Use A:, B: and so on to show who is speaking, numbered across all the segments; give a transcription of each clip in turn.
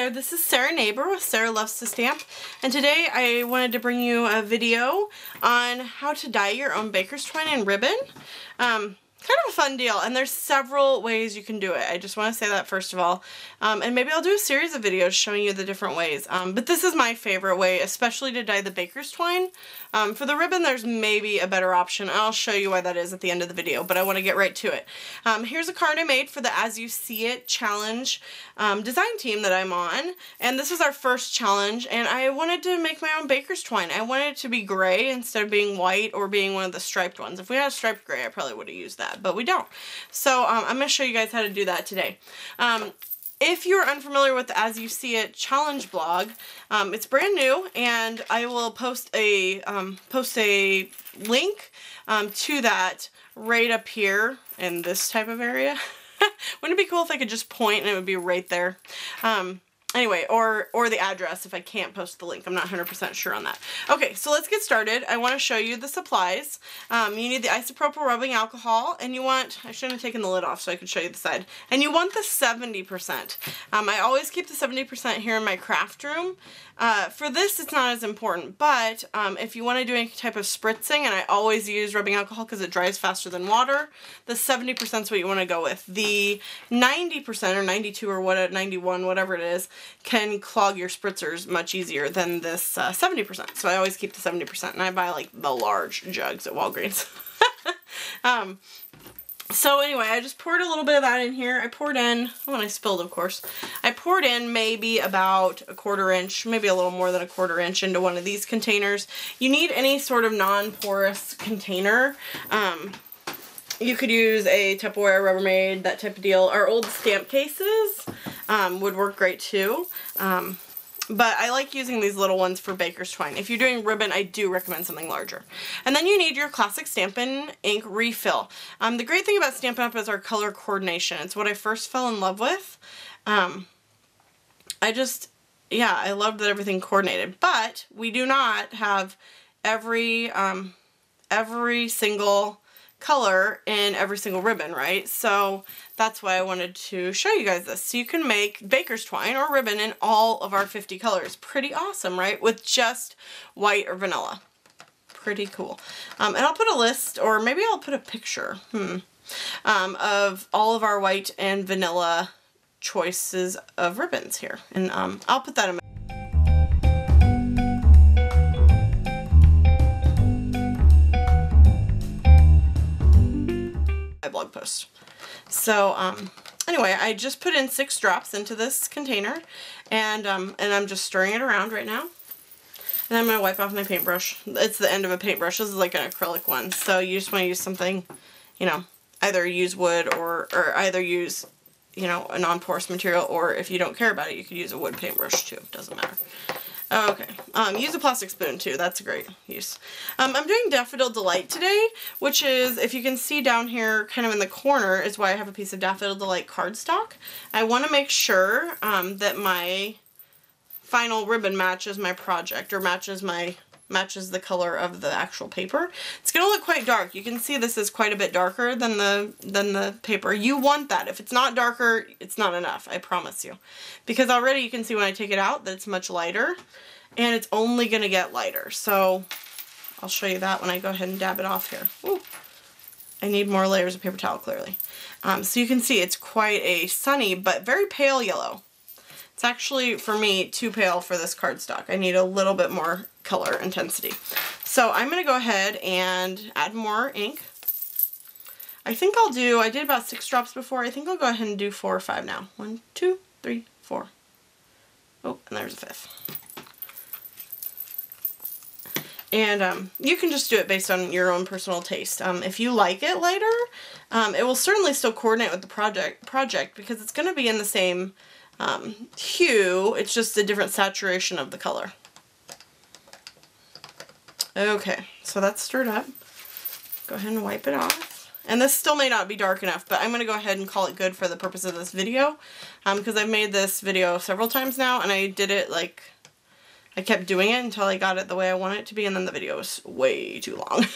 A: there, this is Sarah Neighbor with Sarah Loves to Stamp, and today I wanted to bring you a video on how to dye your own baker's twine and ribbon. Kind of a fun deal, and there's several ways you can do it. I just want to say that first of all, and maybe I'll do a series of videos showing you the different ways, but this is my favorite way, especially to dye the baker's twine. For the ribbon there's maybe a better option, and I'll show you why that is at the end of the video, but I want to get right to it. Here's a card I made for the As You See It challenge design team that I'm on, and this was our first challenge, and I wanted to make my own baker's twine. I wanted it to be gray instead of being white or being one of the striped ones. If we had a striped gray, I probably would have used that, but we don't. So I'm going to show you guys how to do that today. If you're unfamiliar with the As You See It challenge blog, it's brand new, and I will post a link to that right up here in this type of area. Wouldn't it be cool if I could just point and it would be right there? Anyway, or the address if I can't post the link. I'm not 100% sure on that. Okay, so let's get started. I want to show you the supplies. You need the isopropyl rubbing alcohol, and you want, I shouldn't have taken the lid off so I could show you the side, and you want the 70%. I always keep the 70% here in my craft room. For this it's not as important, but if you want to do any type of spritzing, and I always use rubbing alcohol because it dries faster than water, the 70% is what you want to go with. The 90% or 92 or what, 91, whatever it is, can clog your spritzers much easier than this 70%. So I always keep the 70%, and I buy like the large jugs at Walgreens. So anyway, I just poured a little bit of that in here. I poured in, oh, and I spilled, of course. I poured in maybe about a 1/4 inch, maybe a little more than a 1/4 inch into one of these containers. You need any sort of non-porous container. You could use a Tupperware, Rubbermaid, that type of deal. Our old stamp cases would work great too. But I like using these little ones for baker's twine. If you're doing ribbon, I do recommend something larger. And then you need your classic Stampin Ink Refill. The great thing about Stampin' Up! Is our color coordination. It's what I first fell in love with. I loved that everything coordinated. But we do not have every single color in every single ribbon, right? So that's why I wanted to show you guys this. So you can make baker's twine or ribbon in all of our 50 colors. Pretty awesome, right? With just white or vanilla. Pretty cool. And I'll put a list, or maybe I'll put a picture of all of our white and vanilla choices of ribbons here. And I'll put that in my blog post. So anyway, I just put in 6 drops into this container, and I'm just stirring it around right now. And I'm going to wipe off my paintbrush. It's the end of a paintbrush. This is like an acrylic one, so you just want to use something, you know, either use wood or either use, you know, a non-porous material, or if you don't care about it, you could use a wood paintbrush too. Doesn't matter. Okay, use a plastic spoon too, that's a great use. I'm doing Daffodil Delight today, which is, if you can see down here kind of in the corner, is why I have a piece of Daffodil Delight cardstock. I want to make sure that my final ribbon matches my project, or matches the color of the actual paper. It's going to look quite dark. You can see this is quite a bit darker than the paper. You want that. If it's not darker, it's not enough, I promise you. Because already you can see when I take it out that it's much lighter, and it's only going to get lighter. So I'll show you that when I go ahead and dab it off here. Ooh, I need more layers of paper towel, clearly. So you can see it's quite a sunny but very pale yellow. It's actually, for me, too pale for this cardstock. I need a little bit more color intensity. So I'm going to go ahead and add more ink. I think I did about 6 drops before. I think I'll go ahead and do 4 or 5 now. 1, 2, 3, 4. Oh, and there's a 5th. And you can just do it based on your own personal taste. If you like it lighter, it will certainly still coordinate with the project because it's going to be in the same hue, it's just a different saturation of the color. Okay, so that's stirred up. Go ahead and wipe it off. And this still may not be dark enough, but I'm going to go ahead and call it good for the purpose of this video, because I've made this video several times now, and I did it like, I kept doing it until I got it the way I want it to be, and then the video was way too long.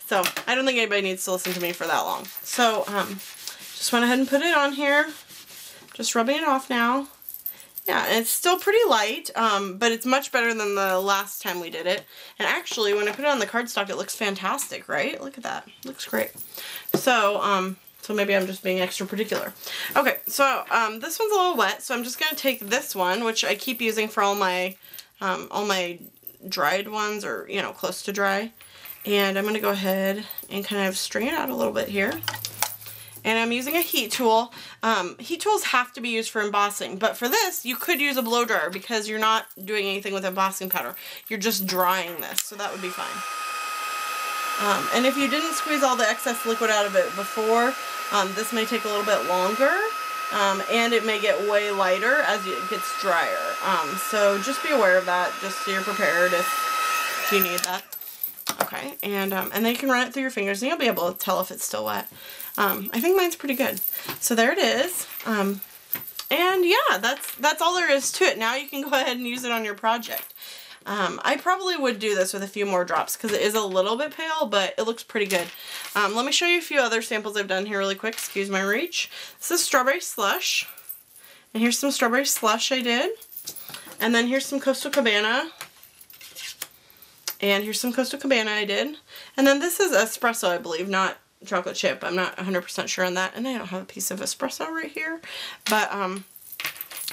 A: So I don't think anybody needs to listen to me for that long. So just went ahead and put it on here. Just rubbing it off now. Yeah, and it's still pretty light, but it's much better than the last time we did it. And actually, when I put it on the cardstock, it looks fantastic, right? Look at that. It looks great. So, so maybe I'm just being extra particular. Okay, so this one's a little wet, so I'm just going to take this one, which I keep using for all my dried ones, or, you know, close to dry. And I'm going to go ahead and kind of string it out a little bit here. And I'm using a heat tool. Heat tools have to be used for embossing, but for this, you could use a blow dryer because you're not doing anything with embossing powder. You're just drying this, so that would be fine. And if you didn't squeeze all the excess liquid out of it before, this may take a little bit longer, and it may get way lighter as it gets drier. So just be aware of that, just so you're prepared if you need that. Okay, and then you can run it through your fingers, and you'll be able to tell if it's still wet. I think mine's pretty good. So there it is. And yeah, that's all there is to it. Now you can go ahead and use it on your project. I probably would do this with a few more drops because it is a little bit pale, but it looks pretty good. Let me show you a few other samples I've done here really quick. Excuse my reach. This is strawberry slush. And here's some strawberry slush I did. And then here's some Coastal Cabana. And here's some Coastal Cabana I did. And then this is espresso, I believe, not chocolate chip. I'm not 100% sure on that. And I don't have a piece of espresso right here. But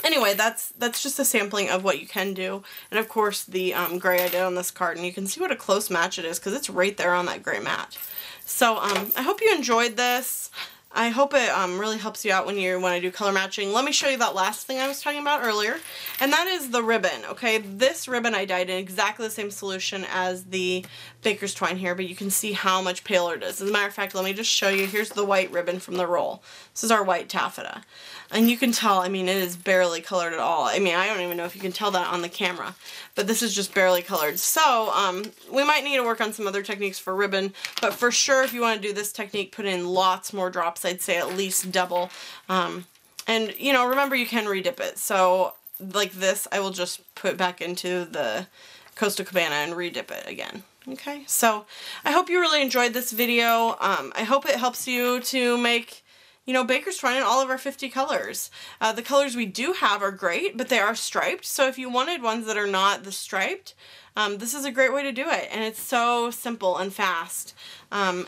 A: anyway, that's just a sampling of what you can do. And of course the gray I did on this card. And you can see what a close match it is because it's right there on that gray mat. So I hope you enjoyed this. I hope it really helps you out when you want to do color matching. Let me show you that last thing I was talking about earlier, and that is the ribbon, okay? This ribbon I dyed in exactly the same solution as the Baker's Twine here, but you can see how much paler it is. As a matter of fact, let me just show you. Here's the white ribbon from the roll. This is our white taffeta. And you can tell, I mean, it is barely colored at all. I mean, I don't even know if you can tell that on the camera, but this is just barely colored. So, we might need to work on some other techniques for ribbon, but for sure, if you want to do this technique, put in lots more drops. I'd say at least double. And, you know, remember you can redip it. So, like this, I will just put back into the Coastal Cabana and redip it again. Okay, so I hope you really enjoyed this video. I hope it helps you to make, you know, Baker's Twine in all of our 50 colors. The colors we do have are great, but they are striped. So if you wanted ones that are not the striped, this is a great way to do it. And it's so simple and fast. And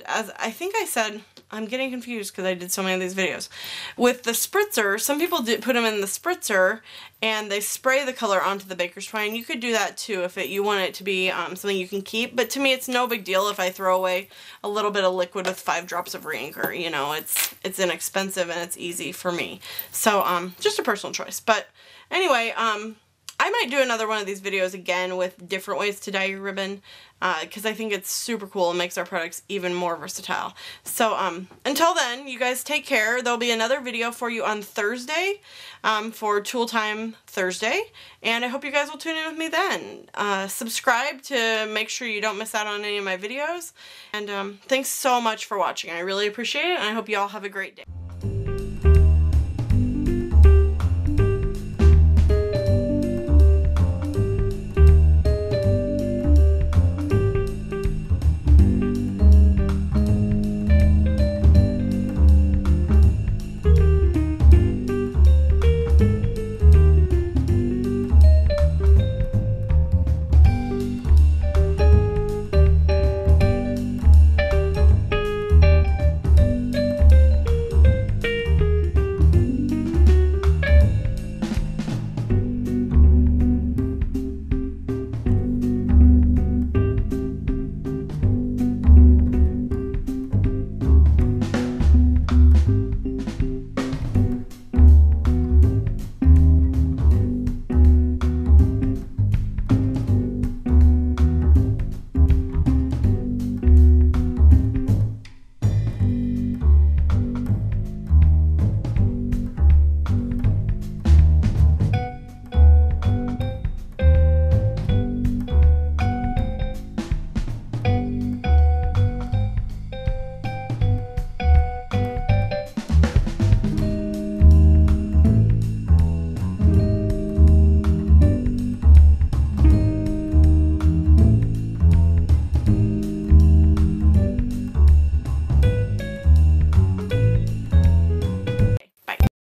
A: as I think I said, I'm getting confused because I did so many of these videos. With the spritzer, some people did put them in the spritzer and they spray the color onto the Baker's Twine. You could do that too if you want it to be something you can keep. But to me, it's no big deal if I throw away a little bit of liquid with 5 drops of re-inker. You know, it's inexpensive and it's easy for me. So just a personal choice. But anyway, I might do another one of these videos again with different ways to dye your ribbon because I think it's super cool and makes our products even more versatile. So until then, you guys take care. There'll be another video for you on Thursday for Tool Time Thursday, and I hope you guys will tune in with me then. Subscribe to make sure you don't miss out on any of my videos, and thanks so much for watching. I really appreciate it, and I hope you all have a great day.